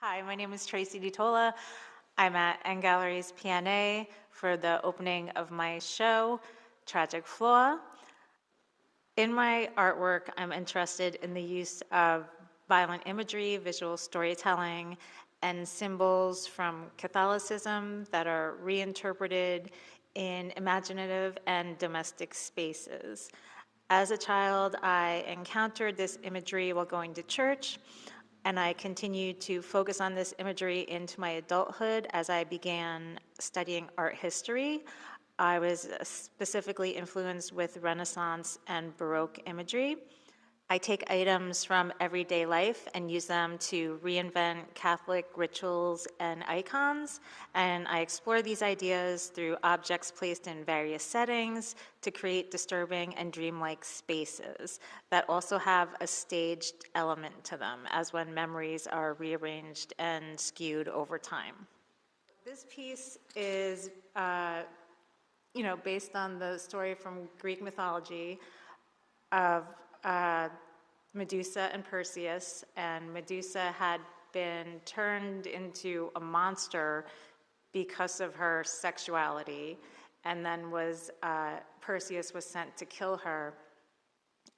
Hi, my name is Tracy DiTolla. I'm at N Gallery's PNA for the opening of my show, Tragic Flaw. In my artwork, I'm interested in the use of violent imagery, visual storytelling, and symbols from Catholicism that are reinterpreted in imaginative and domestic spaces. As a child, I encountered this imagery while going to church, and I continued to focus on this imagery into my adulthood as I began studying art history. I was specifically influenced with Renaissance and Baroque imagery. I take items from everyday life and use them to reinvent Catholic rituals and icons, and I explore these ideas through objects placed in various settings to create disturbing and dreamlike spaces that also have a staged element to them, as when memories are rearranged and skewed over time. This piece is based on the story from Greek mythology of Medusa and Perseus, and Medusa had been turned into a monster because of her sexuality, and then Perseus was sent to kill her,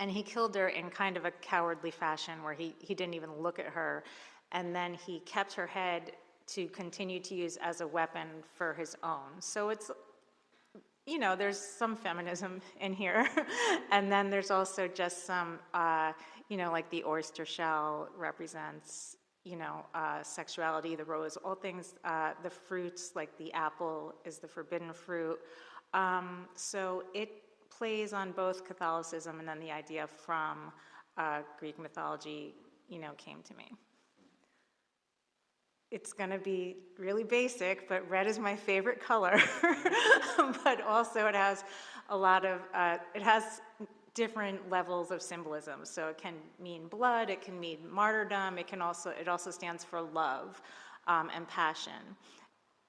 and he killed her in kind of a cowardly fashion where he didn't even look at her, and then he kept her head to continue to use as a weapon for his own. So it's there's some feminism in here. And then there's also just some, like the oyster shell represents, sexuality, the rose, all things, the fruits, like the apple is the forbidden fruit. So it plays on both Catholicism and then the idea from Greek mythology, came to me. It's going to be really basic, but red is my favorite color. But also it has a lot of, it has different levels of symbolism. So it can mean blood, it can mean martyrdom, it also stands for love and passion.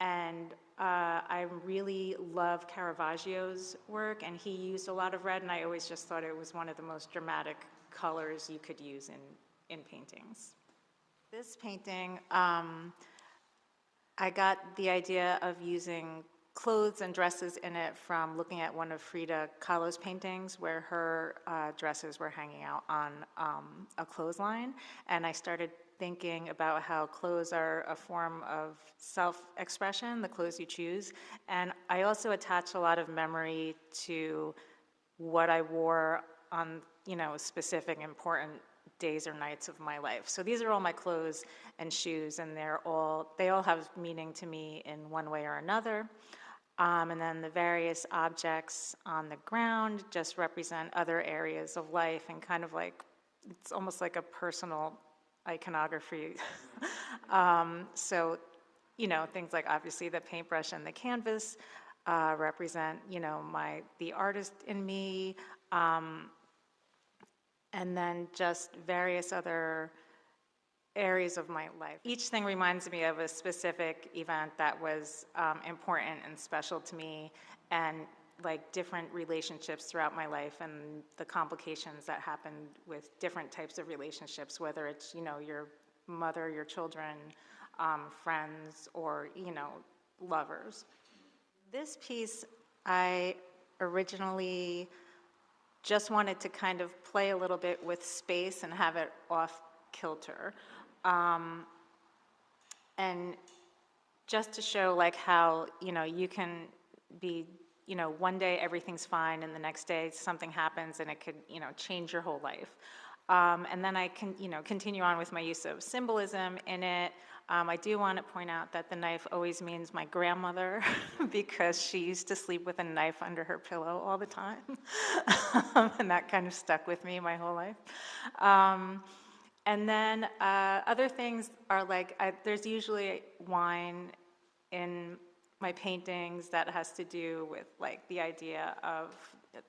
And I really love Caravaggio's work, and he used a lot of red, and I always just thought it was one of the most dramatic colors you could use in paintings. This painting, I got the idea of using clothes and dresses in it from looking at one of Frida Kahlo's paintings where her dresses were hanging out on a clothesline. And I started thinking about how clothes are a form of self-expression, the clothes you choose. And I also attach a lot of memory to what I wore on, specific important days or nights of my life. So these are all my clothes and shoes, and they all have meaning to me in one way or another. And then the various objects on the ground just represent other areas of life, and kind of like, it's almost like a personal iconography. So, things like obviously the paintbrush and the canvas represent, the artist in me, and then just various other areas of my life. Each thing reminds me of a specific event that was important and special to me, and like different relationships throughout my life and the complications that happened with different types of relationships, whether it's, your mother, your children, friends, or, lovers. This piece, I originally just wanted to kind of play a little bit with space and have it off kilter. And just to show like how, you can be, one day everything's fine and the next day something happens and it could, change your whole life. And then I can, continue on with my use of symbolism in it. I do want to point out that the knife always means my grandmother because she used to sleep with a knife under her pillow all the time. And that kind of stuck with me my whole life. And then other things are like, there's usually wine in my paintings that has to do with like the idea of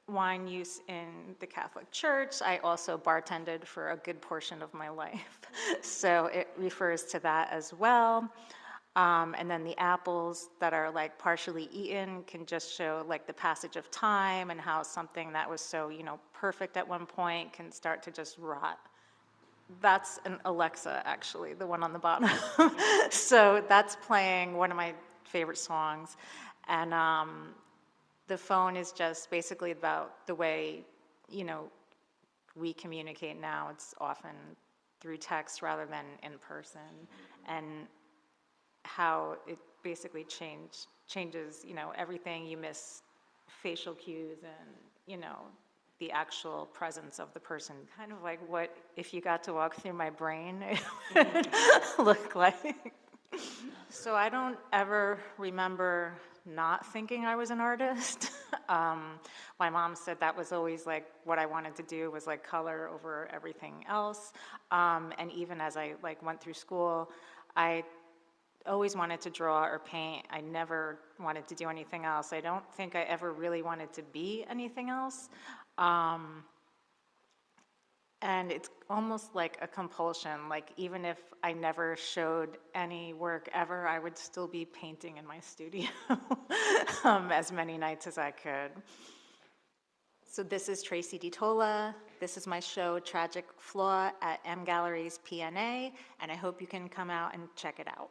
wine use in the Catholic Church. I also bartended for a good portion of my life, so it refers to that as well. And then the apples that are like partially eaten can just show like the passage of time and how something that was so, perfect at one point can start to just rot. That's an Alexa, actually, the one on the bottom. So that's playing one of my favorite songs. And the phone is just basically about the way, you know, we communicate now. It's often through text rather than in person. And how it basically changes, you know, everything. You miss facial cues and, you know, the actual presence of the person. Kind of like what if you got to walk through my brain, it would look like. So I don't ever remember not thinking I was an artist. My mom said that was always like what I wanted to do was like color over everything else. And even as I like went through school, I always wanted to draw or paint. I never wanted to do anything else. I don't think I ever really wanted to be anything else. And it's almost like a compulsion. Like even if I never showed any work ever, I would still be painting in my studio as many nights as I could. So this is Tracy DiTolla. This is my show, Tragic Flaw, at M Galleries PNA, and I hope you can come out and check it out.